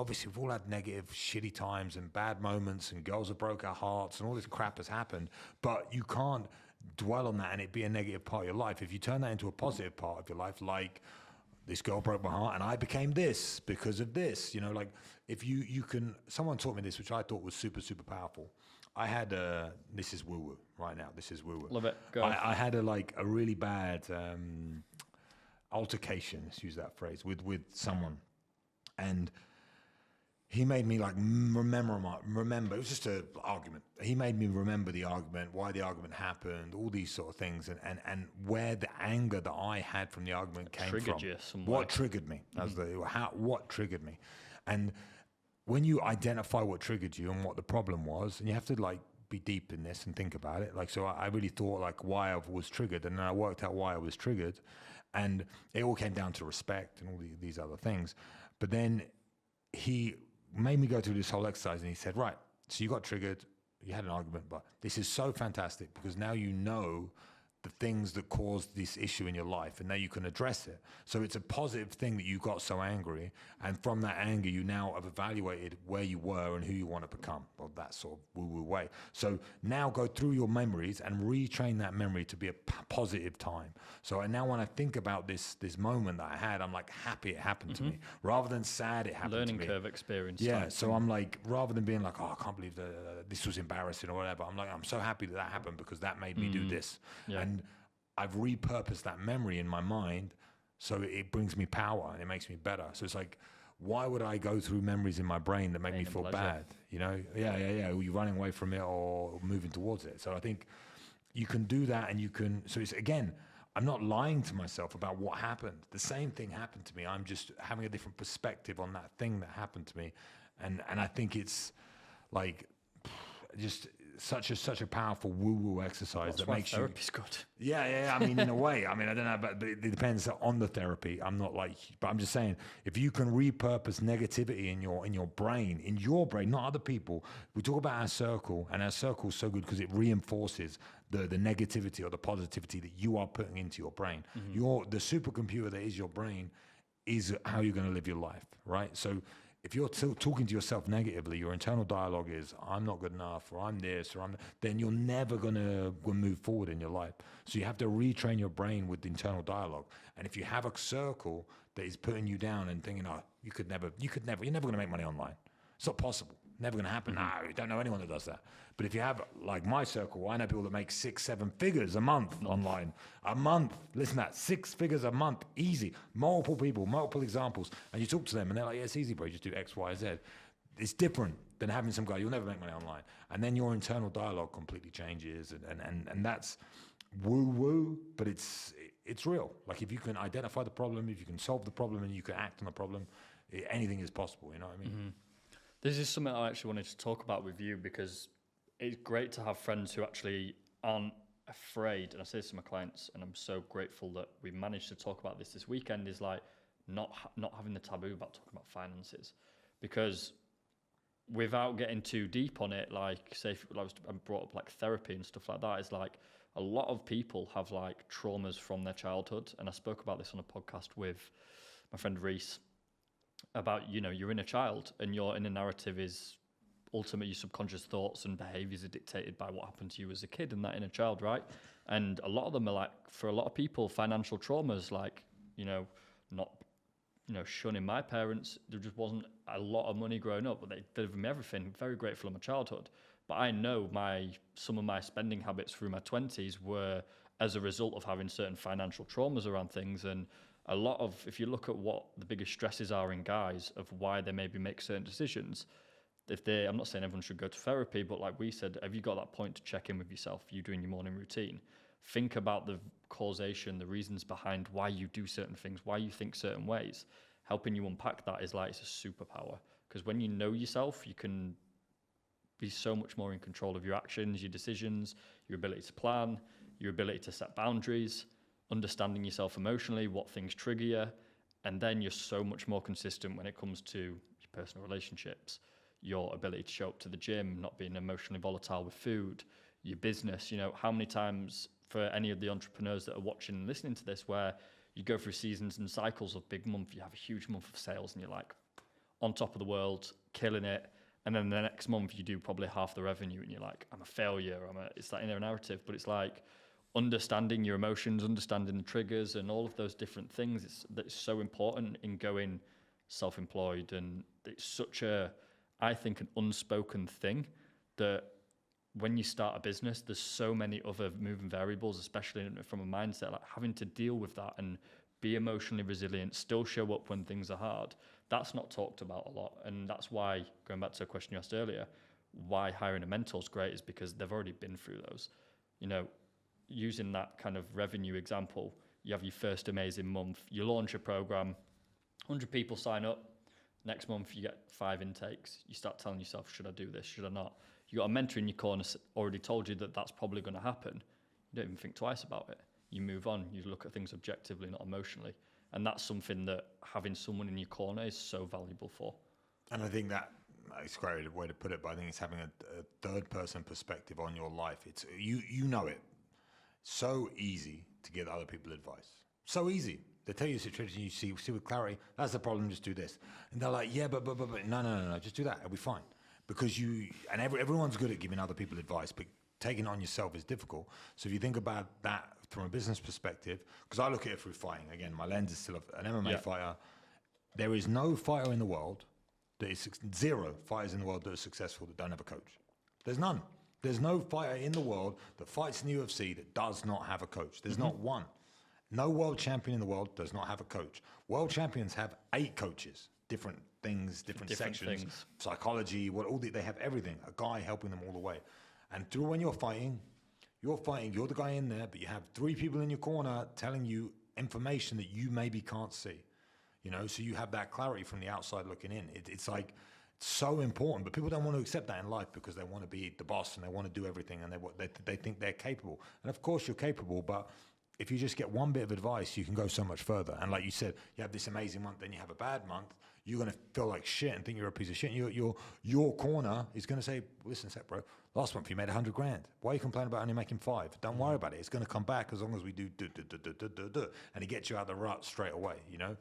obviously we've all had negative, shitty times and bad moments, and girls have broke our hearts, and all this crap has happened. But you can't dwell on that and it be a negative part of your life. If you turn that into a positive part of your life, like this girl broke my heart and I became this because of this, like if you can, someone taught me this, which I thought was super, super powerful. I had this is woo-woo right now. This is woo-woo. Love it. Go. I had a really bad altercation, let's use that phrase, with someone. And he made me remember, it was just an argument. He made me remember the argument, why the argument happened, all these sort of things, and where the anger that I had from the argument came from. Triggered you somewhere. What triggered me? What triggered me? And when you identify what triggered you and what the problem was, and you have to be deep in this and think about it. So I really thought why I was triggered, and then I worked out why I was triggered, and it all came down to respect and all these other things. But then he made me go through this whole exercise, and he said, right, so you got triggered, you had an argument, but this is so fantastic because now you know the things that caused this issue in your life, and now you can address it. So it's a positive thing that you got so angry, and from that anger, you now have evaluated where you were and who you want to become, or that sort of woo-woo way. So now go through your memories and retrain that memory to be a positive time. So now when I think about this moment that I had, I'm happy it happened to me, rather than sad it happened to me. Learning curve experience. Yeah, so I'm rather than being oh, I can't believe this was embarrassing or whatever, I'm so happy that happened because that made me do this. Yeah. And I've repurposed that memory in my mind, so it brings me power and it makes me better. So it's why would I go through memories in my brain that make me feel bad? Yeah. You're running away from it or moving towards it. So I think you can do that, and you can. So it's again, I'm not lying to myself about what happened. The same thing happened to me. I'm just having a different perspective on that thing that happened to me, and I think it's just such a powerful woo-woo exercise that makes therapy's good. Yeah. I mean, in a way, I don't know, but it depends on the therapy. I'm not but I'm just saying, if you can repurpose negativity in your brain, not other people. We talk about our circle, and our circle is so good because it reinforces the negativity or the positivity that you are putting into your brain. The supercomputer that is your brain is how you're going to live your life, right? So if you're still talking to yourself negatively, your internal dialogue is, I'm not good enough, or I'm this, or then you're never going to move forward in your life. So you have to retrain your brain with the internal dialogue. And if you have a circle that is putting you down and thinking, oh, you're never going to make money online. It's not possible. Never going to happen. No, you don't know anyone that does that. But if you have, my circle, I know people that make 6-7 figures a month online. A month. Listen to that. 6 figures a month. Easy. Multiple people, multiple examples. And you talk to them and they're yeah, it's easy, bro. You just do X, Y, Z. It's different than having some guy, you'll never make money online. And then your internal dialogue completely changes. And that's woo-woo, but it's real. If you can identify the problem, if you can solve the problem and you can act on the problem, anything is possible. You know what I mean? This is something I actually wanted to talk about with you, because it's great to have friends who actually aren't afraid. And I say this to my clients, and I'm so grateful that we managed to talk about this weekend, is not having the taboo about talking about finances. Because without getting too deep on it, say if I brought up therapy and stuff like that, it's a lot of people have traumas from their childhood. And I spoke about this on a podcast with my friend Reese, about, your inner child, and your inner narrative is ultimately your subconscious thoughts and behaviors are dictated by what happened to you as a kid and that inner child, right? And a lot of them are for a lot of people, financial traumas, not, shunning my parents. There just wasn't a lot of money growing up, but they delivered me everything. Very grateful in my childhood. But I know some of my spending habits through my 20s were as a result of having certain financial traumas around things. And a lot of, if you look at what the biggest stresses are in guys of why they maybe make certain decisions, I'm not saying everyone should go to therapy, but like we said, have you got that point to check in with yourself, you doing your morning routine? Think about the causation, the reasons behind why you do certain things, why you think certain ways. Helping you unpack that is it's a superpower, because when you know yourself, you can be so much more in control of your actions, your decisions, your ability to plan, your ability to set boundaries, understanding yourself emotionally, what things trigger you, and then you're so much more consistent when it comes to your personal relationships, your ability to show up to the gym, not being emotionally volatile with food, your business. How many times, for any of the entrepreneurs that are watching and listening to this, where you go through seasons and cycles of big month, you have a huge month of sales and you're on top of the world, killing it. And then the next month you do probably half the revenue and you're like, I'm a failure. It's that inner narrative, but it's like understanding your emotions, understanding the triggers and all of those different things. That's so important in going self-employed. And it's such I think, an unspoken thing that when you start a business, there's so many other moving variables, especially from a mindset, like having to deal with that and be emotionally resilient, still show up when things are hard. That's not talked about a lot. And that's why, going back to a question you asked earlier, why hiring a mentor is great is because they've already been through those. You know, using that kind of revenue example, you have your first amazing month, you launch a program, 100 people sign up, next month you get 5 intakes. You start telling yourself, should I do this, should I not? You got a mentor in your corner already told you that that's probably going to happen. You don't even think twice about it. You move on, you look at things objectively, not emotionally. And that's something that having someone in your corner is so valuable for. And I think that it's a great way to put it, but I think it's having a third person perspective on your life. It's you know it. So easy to give other people advice. So easy. They tell you a situation you see with clarity, that's the problem, just do this. And they're like, yeah, but no, just do that, it'll be fine. Because everyone's good at giving other people advice, but taking it on yourself is difficult. So if you think about that from a business perspective, because I look at it through fighting, again, my lens is still an MMA fighter. There is no fighter in the world that is, zero fighters in the world that are successful that don't have a coach. There's none. There's no fighter in the world that fights in the UFC that does not have a coach. There's not one. No world champion in the world does not have a coach. World champions have 8 coaches, different things, different sections, things. Psychology, they have everything. A guy helping them all the way. And through when you're fighting, you're the guy in there, but you have 3 people in your corner telling you information that you maybe can't see. You know, so you have that clarity from the outside looking in. It's like so important, but people don't want to accept that in life because they want to be the boss and they want to do everything and they think they're capable. And of course you're capable, but if you just get one bit of advice, you can go so much further. And like you said, you have this amazing month, then you have a bad month, you're going to feel like shit and think you're a piece of shit. Your corner is going to say, listen, Seth, bro, last month you made 100 grand. Why are you complaining about only making 5? Don't worry about it. It's going to come back as long as we do. And it gets you out of the rut straight away, you know?